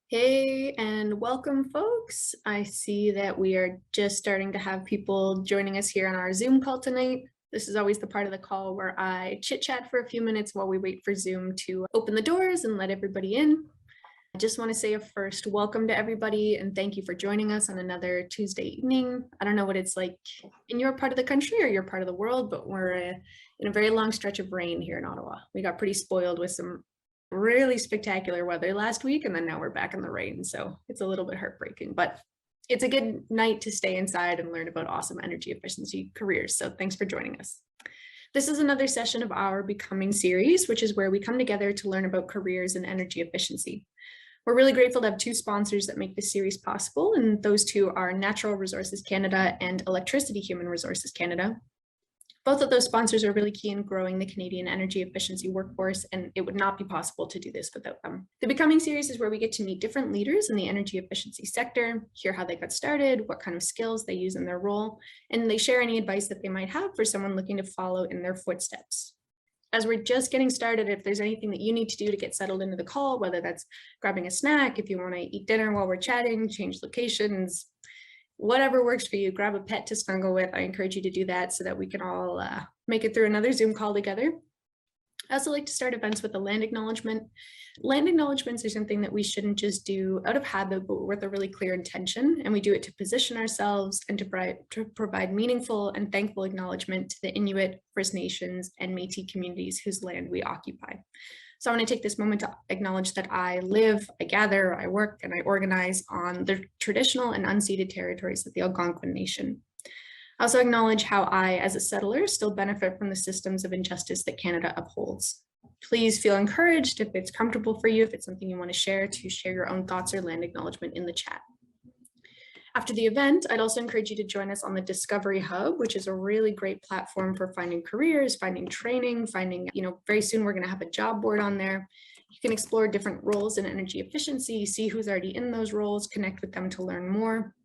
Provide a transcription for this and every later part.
Hey, and welcome, folks. I see that we are just starting to have people joining us here on our Zoom call tonight. This is always the part of the call where I chit chat for a few minutes while we wait for Zoom to open the doors and let everybody in. I just want to say a first welcome to everybody and thank you for joining us on another Tuesday evening. I don't know what it's like in your part of the country or your part of the world, but we're in a very long stretch of rain here in Ottawa. We got pretty spoiled with some really spectacular weather last week, and then now we're back in the rain, so it's a little bit heartbreaking, but it's a good night to stay inside and learn about awesome energy efficiency careers. So thanks for joining us. This is another session of our Becoming series, which is where we come together to learn about careers in energy efficiency. We're really grateful to have two sponsors that make this series possible, and those two are Natural Resources Canada and Electricity Human Resources Canada. Both of those sponsors are really key in growing the Canadian energy efficiency workforce, and it would not be possible to do this without them. The Becoming series is where we get to meet different leaders in the energy efficiency sector, hear how they got started, what kind of skills they use in their role, and they share any advice that they might have for someone looking to follow in their footsteps. As we're just getting started, if there's anything that you need to do to get settled into the call, whether that's grabbing a snack, if you want to eat dinner while we're chatting, change locations, whatever works for you, grab a pet to snuggle with. I encourage you to do that so that we can all make it through another Zoom call together. I also like to start events with a land acknowledgement. Land acknowledgements are something that we shouldn't just do out of habit, but with a really clear intention. And we do it to position ourselves and to provide meaningful and thankful acknowledgement to the Inuit, First Nations, and Métis communities whose land we occupy. So I want to take this moment to acknowledge that I live, I gather, I work, and I organize on the traditional and unceded territories of the Algonquin Nation. I also acknowledge how I, as a settler, still benefit from the systems of injustice that Canada upholds. Please feel encouraged, if it's comfortable for you, if it's something you want to share your own thoughts or land acknowledgement in the chat. After the event, I'd also encourage you to join us on the Discovery Hub, which is a really great platform for finding careers, finding training, very soon we're going to have a job board on there. You can explore different roles in energy efficiency, see who's already in those roles, connect with them to learn more.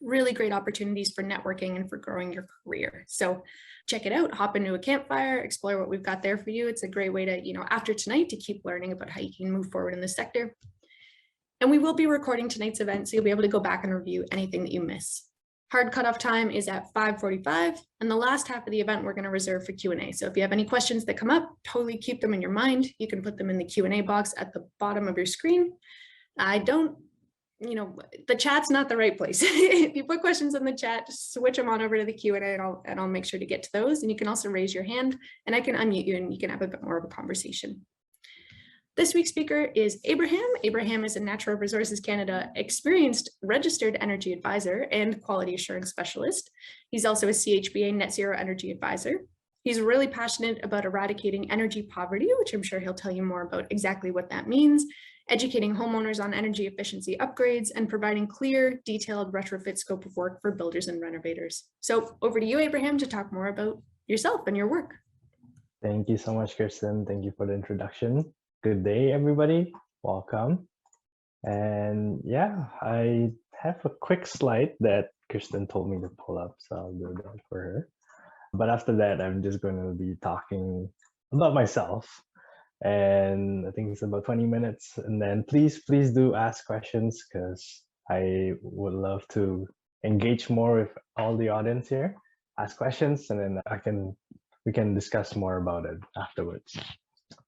Really great opportunities for networking and for growing your career. So check it out, hop into a campfire, explore what we've got there for you. It's a great way to, after tonight, to keep learning about how you can move forward in the sector. And we will be recording tonight's event, so you'll be able to go back and review anything that you miss. Hard cutoff time is at 5:45, and the last half of the event we're going to reserve for Q&A. So if you have any questions that come up, totally keep them in your mind. You can put them in the Q&A box at the bottom of your screen. The chat's not the right place. If you put questions in the chat, just switch them on over to the Q&A and I'll make sure to get to those. And you can also raise your hand and I can unmute you and you can have a bit more of a conversation. This week's speaker is Abraham. Abraham is a Natural Resources Canada experienced registered energy advisor and quality assurance specialist. He's also a CHBA net zero energy advisor. He's really passionate about eradicating energy poverty, which I'm sure he'll tell you more about exactly what that means, educating homeowners on energy efficiency upgrades, and providing clear, detailed retrofit scope of work for builders and renovators. So over to you, Abraham, to talk more about yourself and your work. Thank you so much, Kirsten. Thank you for the introduction. Good day, everybody. Welcome. And yeah, I have a quick slide that Kirsten told me to pull up, so I'll do that for her. But after that, I'm just going to be talking about myself. And I think it's about 20 minutes. And then please do ask questions because I would love to engage more with all the audience here. Ask questions, and then we can discuss more about it afterwards.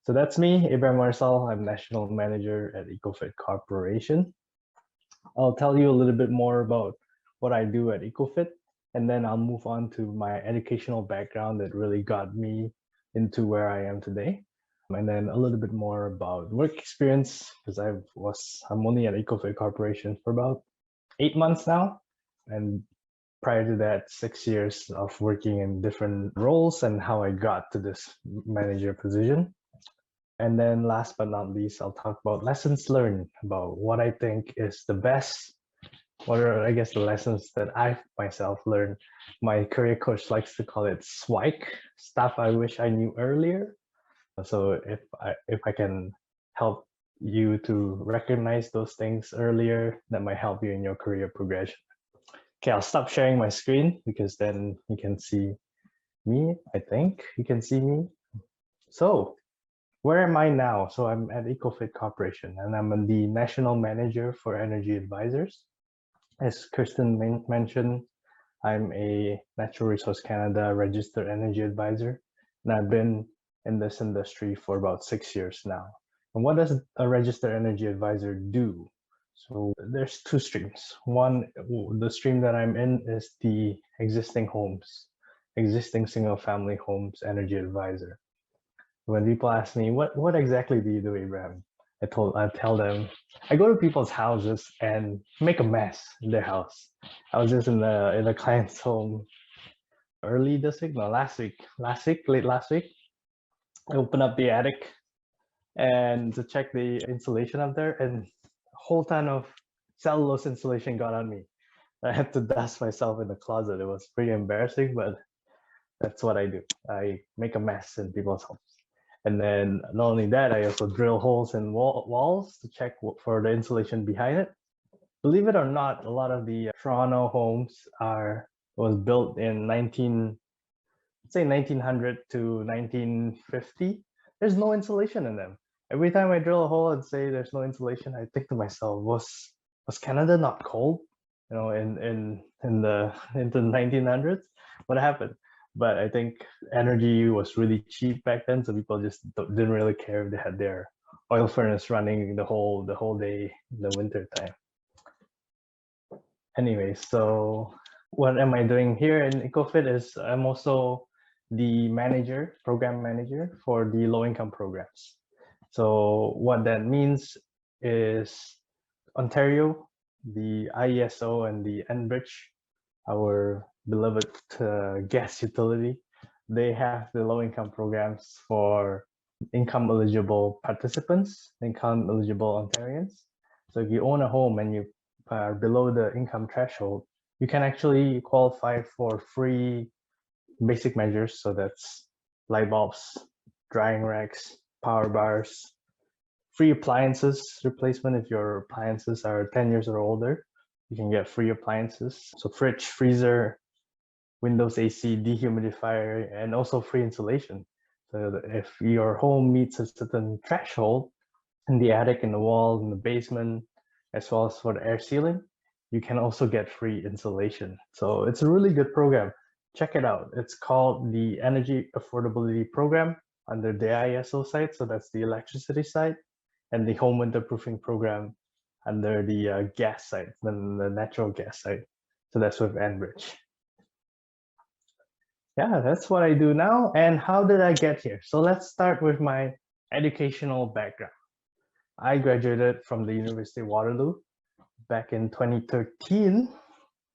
So that's me, Abraham Wairisal. I'm National Manager at Ecofitt Corporation. I'll tell you a little bit more about what I do at Ecofitt, and then I'll move on to my educational background that really got me into where I am today. And then a little bit more about work experience, because I'm only at Ecofitt Corporation for about 8 months now. And prior to that, 6 years of working in different roles and how I got to this manager position. And then last but not least, I'll talk about lessons learned, about what I think is the best, what are, I guess, the lessons that I myself learned. My career coach likes to call it SWIKE, stuff I wish I knew earlier. So if I can help you to recognize those things earlier, that might help you in your career progression. Okay, I'll stop sharing my screen because then you can see me. I think you can see me. So where am I now? So I'm at Ecofitt Corporation, and I'm the National Manager for Energy Advisors. As Kirsten mentioned, I'm a Natural Resource Canada registered energy advisor, and I've been in this industry for about 6 years now. And what does a registered energy advisor do? So there's two streams. One, the stream that I'm in is the existing homes, existing single family homes energy advisor. When people ask me, what exactly do you do, Abraham? I tell them, I go to people's houses and make a mess in their house. I was just in a client's home early this week, no, late last week. I opened up the attic and to check the insulation up there, and a whole ton of cellulose insulation got on me. I had to dust myself in the closet. It was pretty embarrassing, but that's what I do. I make a mess in people's homes. And then not only that, I also drill holes in walls to check for the insulation behind it. Believe it or not, a lot of the Toronto homes was built in 1900 to 1950. There's no insulation in them. Every time I drill a hole and say there's no insulation, I think to myself, was Canada not cold? You know, into the 1900s, what happened? But I think energy was really cheap back then, so people just didn't really care if they had their oil furnace running the whole day in the winter time. Anyway, so what am I doing here in Ecofitt is I'm also the program manager for the low-income programs. So what that means is Ontario, the IESO and the Enbridge, our beloved gas utility, they have the low-income programs for income-eligible participants, income-eligible Ontarians. So if you own a home and you are below the income threshold, you can actually qualify for free basic measures. So that's light bulbs, drying racks, power bars, free appliances replacement if your appliances are 10 years or older. You can get free appliances. So fridge, freezer, Windows AC, dehumidifier, and also free insulation. So if your home meets a certain threshold in the attic, in the wall, in the basement, as well as for the air sealing, you can also get free insulation. So it's a really good program. Check it out. It's called the Energy Affordability Program under the IESO side. So that's the electricity side, and the Home Winterproofing Program under the gas side, the natural gas side. So that's with Enbridge. Yeah, that's what I do now. And how did I get here? So let's start with my educational background. I graduated from the University of Waterloo back in 2013.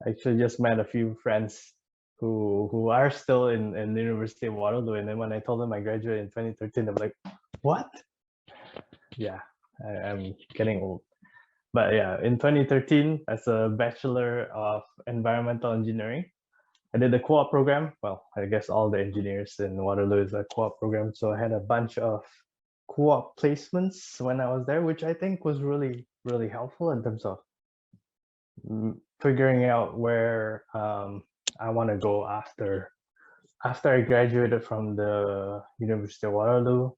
I actually just met a few friends who are still in the University of Waterloo. And then when I told them I graduated in 2013, they're like, what? Yeah, I'm getting old. But yeah, in 2013, as a Bachelor of Environmental Engineering, I did the co-op program. Well, I guess all the engineers in Waterloo is a co-op program. So I had a bunch of co-op placements when I was there, which I think was really, really helpful in terms of figuring out where I want to go after I graduated from the University of Waterloo.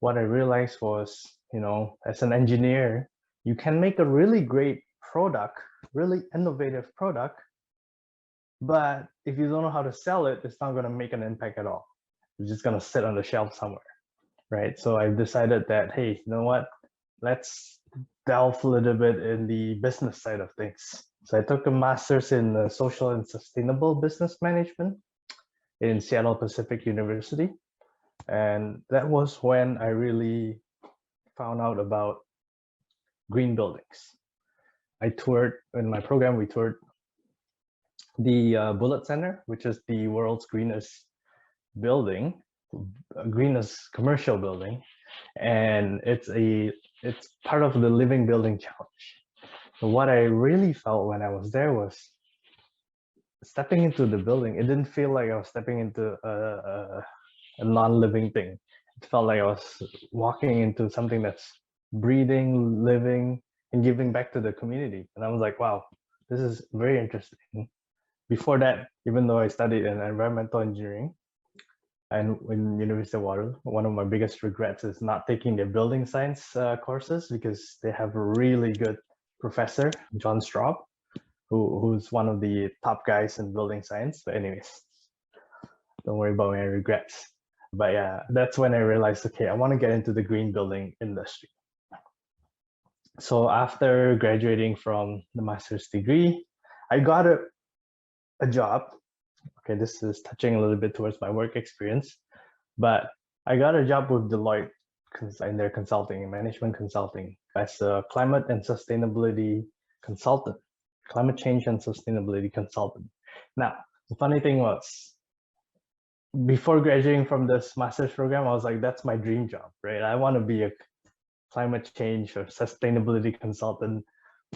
What I realized was, you know, as an engineer, you can make a really great product, really innovative product, but if you don't know how to sell it, it's not going to make an impact at all. It's just going to sit on the shelf somewhere, right? So I decided that, hey, you know what? Let's delve a little bit in the business side of things. So I took a master's in social and sustainable business management in Seattle Pacific University. And that was when I really found out about green buildings. I toured, in my program, we toured the Bullitt Center, which is the world's greenest building, greenest commercial building. And it's part of the Living Building Challenge. So what I really felt when I was there was stepping into the building. It didn't feel like I was stepping into a non-living thing. It felt like I was walking into something that's breathing, living, and giving back to the community. And I was like, wow, this is very interesting. Before that, even though I studied in environmental engineering, And in University of Waterloo, one of my biggest regrets is not taking their building science courses, because they have a really good professor, John Straub, who's one of the top guys in building science. But anyways, don't worry about my regrets. But yeah, that's when I realized, okay, I want to get into the green building industry. So after graduating from the master's degree, I got a job. Okay, this is touching a little bit towards my work experience, but I got a job with Deloitte in their consulting, management consulting, as a climate and sustainability consultant, climate change and sustainability consultant. Now, the funny thing was, before graduating from this master's program, I was like, that's my dream job, right? I want to be a climate change or sustainability consultant,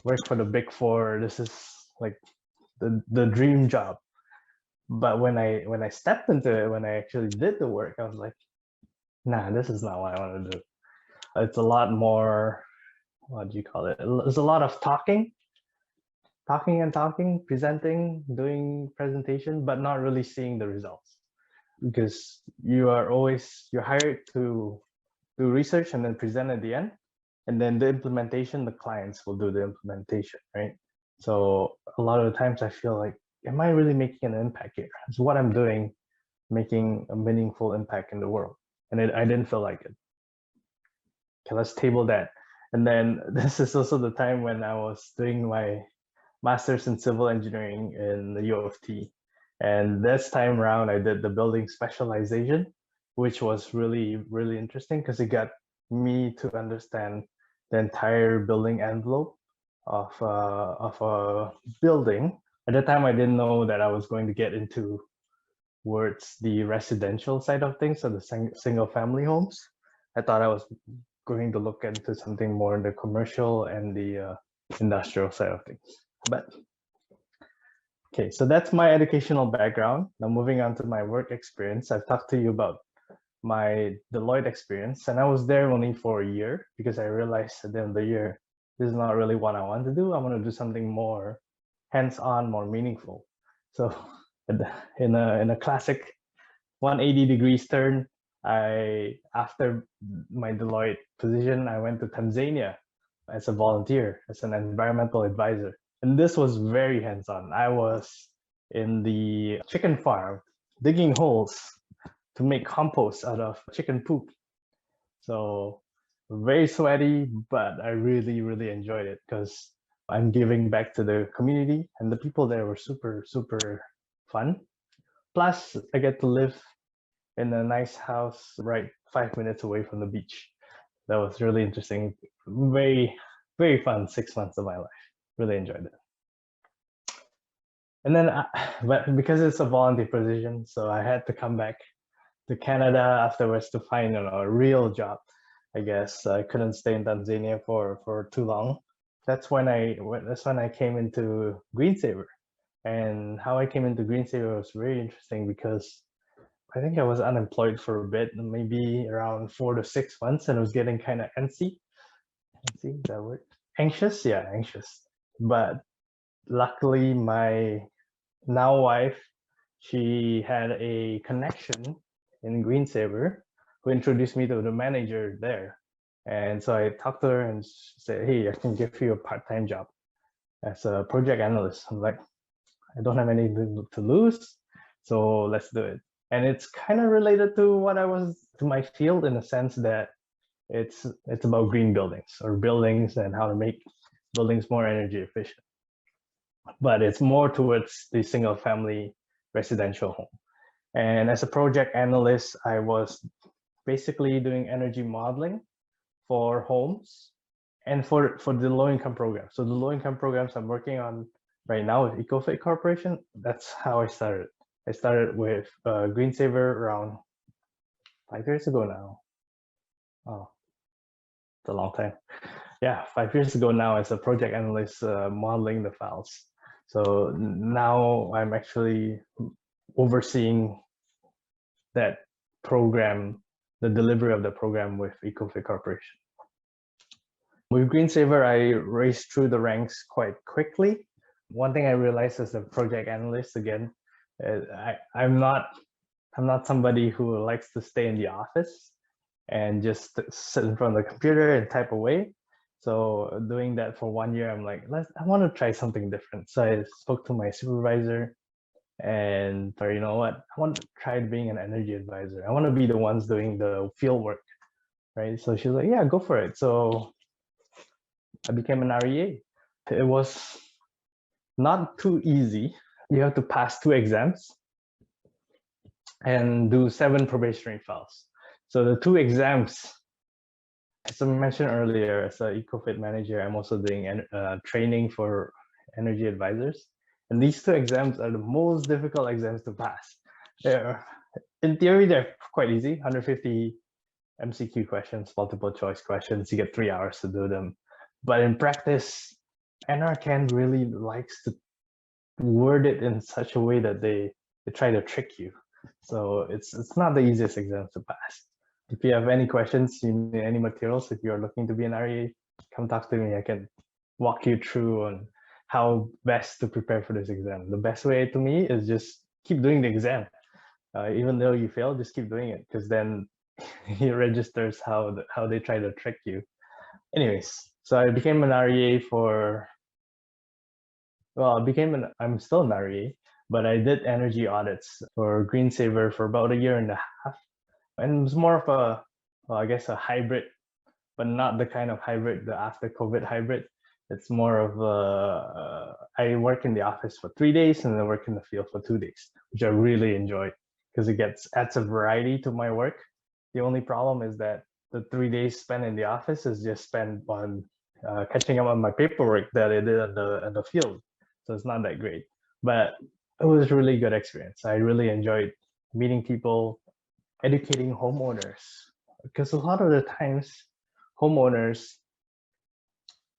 work for the Big Four. This is like the dream job. But when I stepped into it, when I actually did the work, I was like, nah, this is not what I want to do. It's a lot more, what do you call it? It's a lot of talking, presenting, doing presentation, but not really seeing the results. Because you're hired to do research and then present at the end. And then the implementation, the clients will do the implementation, right? So a lot of the times I feel like, am I really making an impact here? Is what I'm doing making a meaningful impact in the world? And I didn't feel like it. Okay, let's table that. And then this is also the time when I was doing my master's in civil engineering in the U of T. And this time around, I did the building specialization, which was really, really interesting because it got me to understand the entire building envelope of a building. At the time, I didn't know that I was going to get into towards the residential side of things, so the single family homes. I thought I was going to look into something more in the commercial and the industrial side of things. But okay, so that's my educational background. Now moving on to my work experience, I've talked to you about my Deloitte experience, and I was there only for a year because I realized at the end of the year, this is not really what I want to do. I want to do something more hands-on, more meaningful. So in a classic 180 degrees turn, after my Deloitte position, I went to Tanzania as a volunteer, as an environmental advisor. And this was very hands-on. I was in the chicken farm, digging holes to make compost out of chicken poop. So very sweaty, but I really, really enjoyed it because I'm giving back to the community, and the people there were super, super fun. Plus, I get to live in a nice house right 5 minutes away from the beach. That was really interesting. Very, very fun 6 months of my life. Really enjoyed it. And then, but because it's a volunteer position, so I had to come back to Canada afterwards to find a real job. I guess I couldn't stay in Tanzania for too long. That's when I came into Greensaver. And how I came into Greensaver was very interesting because I think I was unemployed for a bit, maybe around 4 to 6 months, and I was getting kind of antsy. Antsy, is that word? Anxious? Yeah, anxious. But luckily, my now wife, she had a connection in Greensaver who introduced me to the manager there. And so I talked to her and she said, hey, I can give you a part-time job as a project analyst. I'm like, I don't have anything to lose, so let's do it. And it's kind of related to my field in the sense that it's about green buildings or buildings and how to make buildings more energy efficient. But it's more towards the single family residential home. And as a project analyst, I was basically doing energy modeling for homes and for the low-income program. So the low-income programs I'm working on right now with Ecofitt Corporation, that's how I started. I started with Greensaver around 5 years ago now. Oh, it's a long time. Yeah, 5 years ago now as a project analyst modeling the files. So now I'm actually overseeing that program, the delivery of the program with Ecofitt Corporation. With Greensaver, I raced through the ranks quite quickly. One thing I realized as a project analyst, again, I'm not I'm not somebody who likes to stay in the office and just sit in front of the computer and type away. So doing that for 1 year, I'm like, I want to try something different. So I spoke to my supervisor and thought, you know what, I want to try being an energy advisor. I want to be the ones doing the field work, right? So she's like, yeah, go for it. So I became an REA. It was not too easy. You have to pass 2 exams and do 7 probationary files. So the 2 exams, as I mentioned earlier, as an Ecofit manager, I'm also doing training for energy advisors. And these 2 exams are the most difficult exams to pass. In theory, they're quite easy, 150 MCQ questions, multiple choice questions. You get 3 hours to do them. But in practice, NRCan really likes to word it in such a way that they try to trick you. So it's not the easiest exams to pass. If you have any questions, you need any materials, if you're looking to be an REA, come talk to me. I can walk you through on how best to prepare for this exam. The best way to me is just keep doing the exam. Even though you fail, just keep doing it, because then it registers how they try to trick you. Anyways, so I became an REA for, well, I'm still an REA, but I did energy audits for Green Saver for about 1.5 years. And it was more of a, well, I guess a hybrid, but not the kind of hybrid, the after COVID hybrid. It's more of I work in the office for 3 days and then work in the field for 2 days, which I really enjoy because it adds a variety to my work. The only problem is that the 3 days spent in the office is just spent on catching up on my paperwork that I did in the field. So it's not that great, but it was a really good experience. I really enjoyed meeting people, educating homeowners, because a lot of the times homeowners,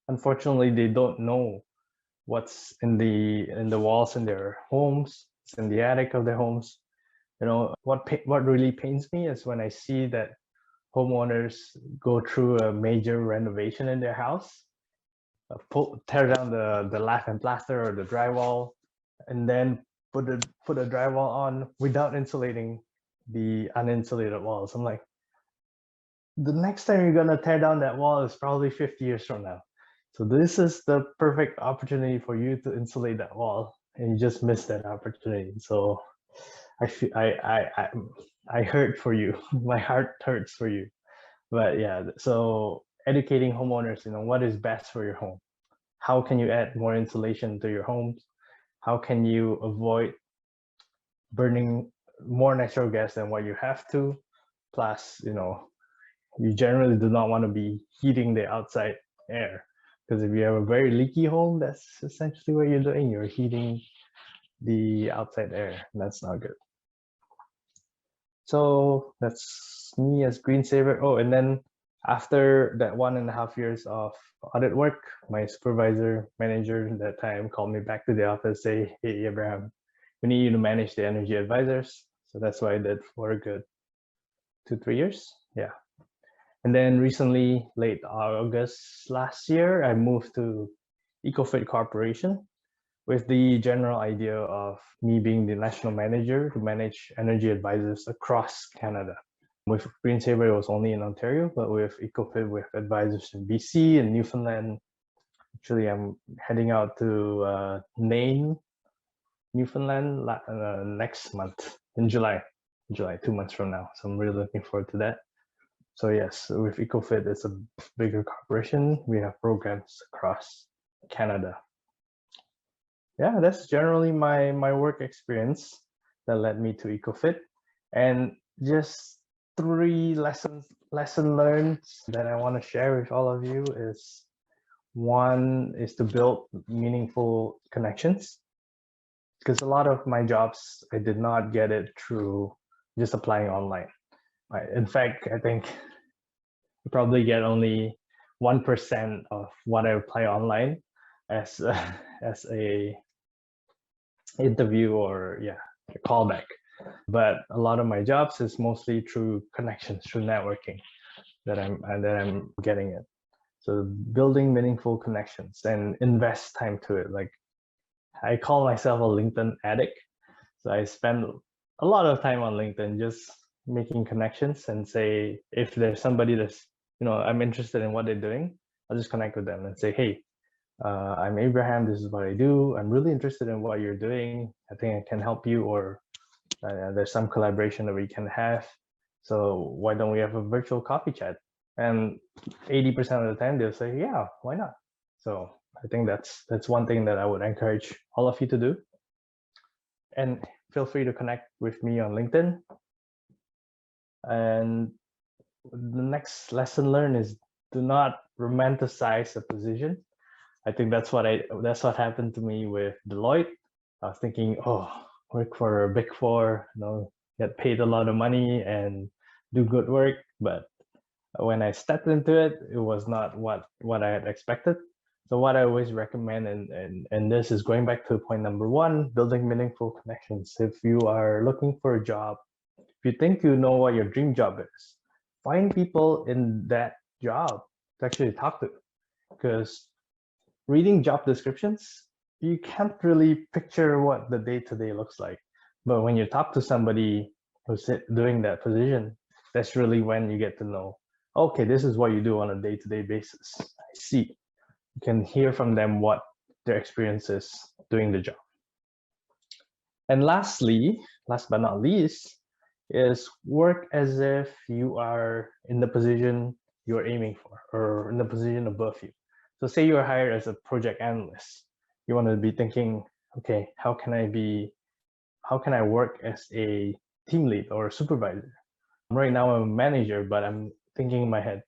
unfortunately, they don't know what's in the walls in their homes, it's in the attic of their homes. You know, what really pains me is when I see that homeowners go through a major renovation in their house, tear down the lath and plaster or the drywall, and then put a drywall on without insulating the uninsulated walls. I'm like, the next time you're gonna tear down that wall is probably 50 years from now. So this is the perfect opportunity for you to insulate that wall, and you just missed that opportunity. So I hurt for you. My heart hurts for you. But yeah, so educating homeowners, you know, what is best for your home? How can you add more insulation to your homes? How can you avoid burning more natural gas than what you have to? Plus, you know, you generally do not want to be heating the outside air, because if you have a very leaky home, that's essentially what you're doing. You're heating the outside air, and that's not good. So that's me as Green Saver. Oh, and then after that 1.5 years of audit work, my supervisor, manager at that time called me back to the office, say, hey, Abraham, we need you to manage the energy advisors. So that's what I did for a good 2-3 years. Yeah. And then recently, late August last year, I moved to Ecofitt Corporation with the general idea of me being the national manager to manage energy advisors across Canada. With Green Saver, it was only in Ontario, but with Ecofitt, we have advisors in BC and Newfoundland. Actually, I'm heading out to Nain, Newfoundland next month in July, 2 months from now. So I'm really looking forward to that. So yes, with Ecofitt, it's a bigger corporation. We have programs across Canada. Yeah, that's generally my work experience that led me to Ecofitt. And just 3 lesson learned that I want to share with all of you is, one is to build meaningful connections, because a lot of my jobs, I did not get it through just applying online. In fact, I think you probably get only 1% of what I apply online as a interview or a callback. But a lot of my jobs is mostly through connections, through networking that I'm getting it. So building meaningful connections and invest time to it. Like, I call myself a LinkedIn addict. So I spend a lot of time on LinkedIn, just making connections and say, if there's somebody that's, I'm interested in what they're doing, I'll just connect with them and say, hey, I'm Abraham, this is what I do. I'm really interested in what you're doing. I think I can help you, or there's some collaboration that we can have. So why don't we have a virtual coffee chat? And 80% of the time they'll say, yeah, why not? So I think that's one thing that I would encourage all of you to do. And feel free to connect with me on LinkedIn. And the next lesson learned is, do not romanticize a position. I think that's what happened to me with Deloitte. I was thinking, oh, work for a big four, get paid a lot of money and do good work. But when I stepped into it, it was not what I had expected. So what I always recommend, and this is going back to point number one, building meaningful connections. If you are looking for a job, if you think you know what your dream job is, find people in that job to actually talk to. Because reading job descriptions, you can't really picture what the day-to-day looks like. But when you talk to somebody who's doing that position, that's really when you get to know, okay, this is what you do on a day-to-day basis. I see. You can hear from them what their experience is doing the job. And lastly, last but not least, is work as if you are in the position you're aiming for, or in the position above you. So say you're hired as a project analyst. You want to be thinking, okay, how can I work as a team lead or a supervisor? Right now I'm a manager, but I'm thinking in my head,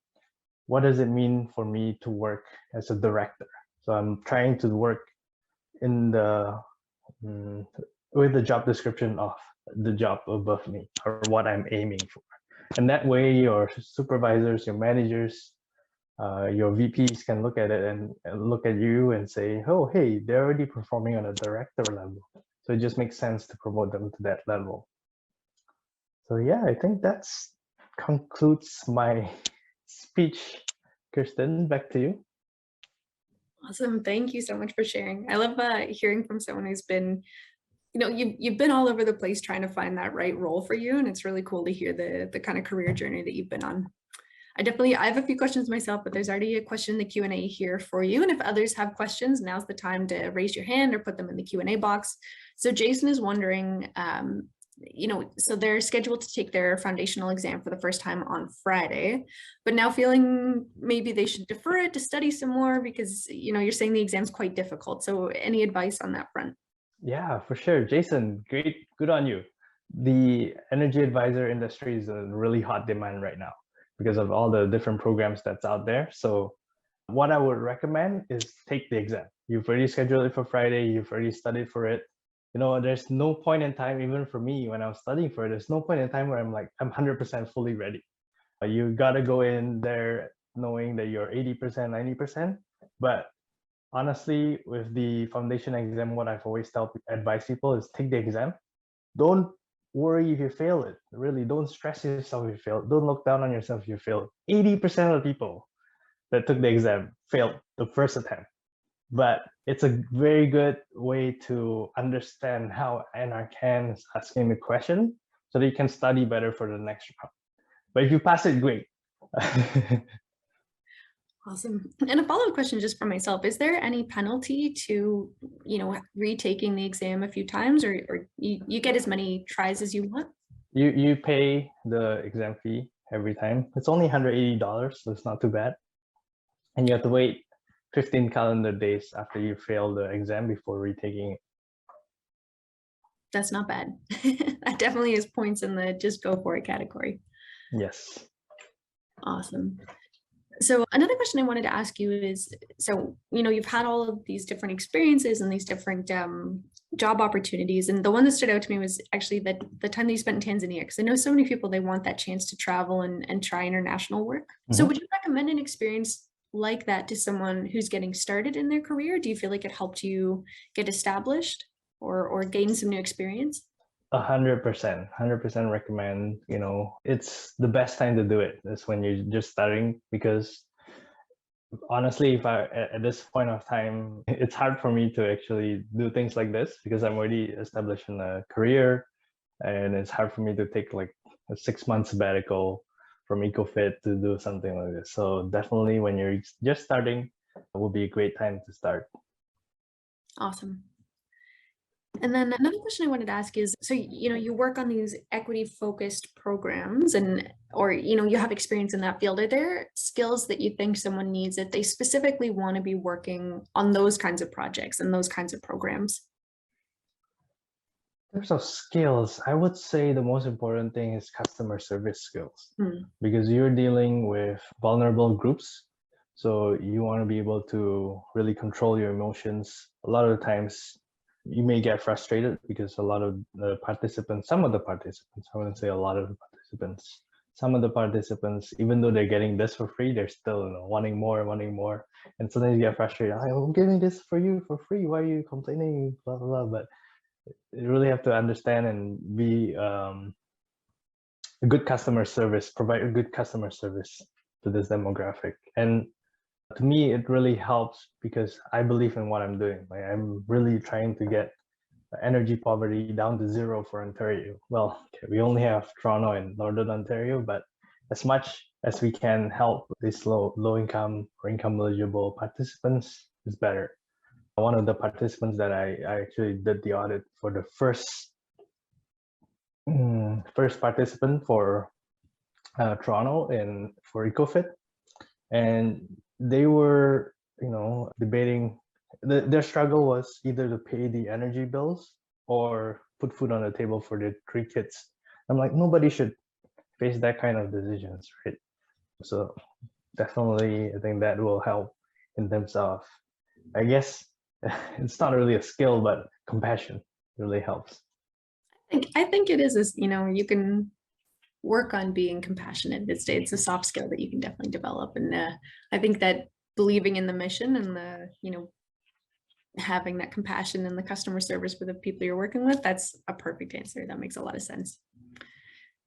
what does it mean for me to work as a director? So I'm trying to work in with the job description of the job above me, or what I'm aiming for. And that way your supervisors, your managers, your VPs can look at it and look at you and say, oh, hey, they're already performing on a director level. So it just makes sense to promote them to that level. So yeah, I think that concludes my speech. Kirsten, back to you. Awesome. Thank you so much for sharing. I love hearing from someone who's been, you've been all over the place trying to find that right role for you. And it's really cool to hear the kind of career journey that you've been on. I have a few questions myself, but there's already a question in the Q&A here for you. And if others have questions, now's the time to raise your hand or put them in the Q&A box. So Jason is wondering, so they're scheduled to take their foundational exam for the first time on Friday, but now feeling maybe they should defer it to study some more because, you're saying the exam's quite difficult. So any advice on that front? Yeah, for sure. Jason, great. Good on you. The energy advisor industry is in really hot demand right now because of all the different programs that's out there. So what I would recommend is take the exam. You've already scheduled it for Friday. You've already studied for it. There's no point in time, even for me, when I was studying for it, there's no point in time where I'm 100% fully ready. You got to go in there knowing that you're 80%, 90%. But honestly, with the foundation exam, what I've always advise people is take the exam. Don't worry if you fail it. Really, don't stress yourself if you fail. Don't look down on yourself if you fail. 80% of the people that took the exam failed the first attempt. But it's a very good way to understand how NRCan is asking the question so that you can study better for the next round. But if you pass it, great. Awesome. And a follow-up question just for myself, is there any penalty to, retaking the exam a few times, or you get as many tries as you want? You pay the exam fee every time. It's only $180, so it's not too bad. And you have to wait 15 calendar days after you fail the exam before retaking it. That's not bad. That definitely is points in the just go for it category. Yes. Awesome. So another question I wanted to ask you is, so, you've had all of these different experiences and these different job opportunities. And the one that stood out to me was actually that the time that you spent in Tanzania, because I know so many people, they want that chance to travel and try international work. Mm-hmm. So would you recommend an experience like that to someone who's getting started in their career? Do you feel like it helped you get established or gain some new experience? 100% recommend. It's the best time to do it is when you're just starting, because honestly, if I at this point of time, it's hard for me to actually do things like this because I'm already established in a career. and it's hard for me to take like a 6 month sabbatical from Ecofitt to do something like this. So definitely when you're just starting, it will be a great time to start. Awesome. And then another question I wanted to ask is, so, you work on these equity focused programs or you have experience in that field. Are there skills that you think someone needs if they specifically want to be working on those kinds of projects and those kinds of programs? In terms of skills, I would say the most important thing is customer service skills, because you're dealing with vulnerable groups. So you want to be able to really control your emotions. A lot of the times you may get frustrated because a lot of the participants, some of the participants, I wouldn't say a lot of the participants, some of the participants, even though they're getting this for free, they're still wanting more. And sometimes you get frustrated. I'm giving this for you for free. Why are you complaining? Blah, blah, blah. But you really have to understand and be a good customer service, provide a good customer service to this demographic. And to me, it really helps because I believe in what I'm doing. Like, I'm really trying to get energy poverty down to 0 for Ontario. Well, okay, we only have Toronto and Northern Ontario, but as much as we can help these low income or income eligible participants is better. One of the participants that I actually did the audit for the first participant for Toronto and for Ecofitt, and they were debating. Their struggle was either to pay the energy bills or put food on the table for their 3 kids. I'm like, nobody should face that kind of decisions, right? So definitely I think that will help in terms of, I guess, it's not really a skill, but compassion really helps. I think it is, you can work on being compassionate. It's a soft skill that you can definitely develop. And I think that believing in the mission and having that compassion and the customer service for the people you're working with, that's a perfect answer. That makes a lot of sense.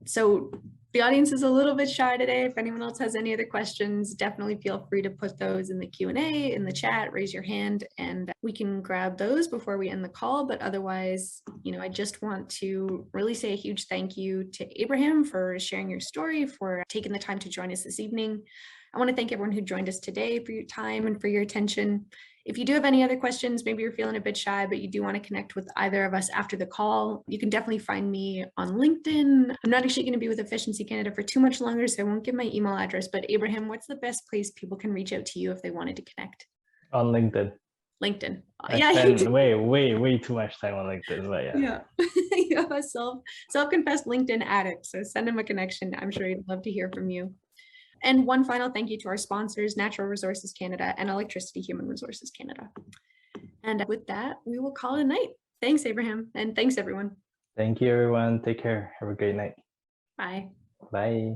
So the audience is a little bit shy today. If anyone else has any other questions, definitely feel free to put those in the Q&A, in the chat, raise your hand, and we can grab those before we end the call. But otherwise, I just want to really say a huge thank you to Abraham for sharing your story, for taking the time to join us this evening. I want to thank everyone who joined us today for your time and for your attention. If you do have any other questions, maybe you're feeling a bit shy, but you do want to connect with either of us after the call, you can definitely find me on LinkedIn. I'm not actually going to be with Efficiency Canada for too much longer, so I won't give my email address, but Abraham, what's the best place people can reach out to you if they wanted to connect? On LinkedIn. LinkedIn. I spend way too much time on LinkedIn, but yeah. You have a self-confessed LinkedIn addict, so send him a connection. I'm sure he'd love to hear from you. And one final thank you to our sponsors, Natural Resources Canada and Electricity Human Resources Canada. And with that, we will call it a night. Thanks, Abraham. And thanks, everyone. Thank you, everyone. Take care. Have a great night. Bye. Bye.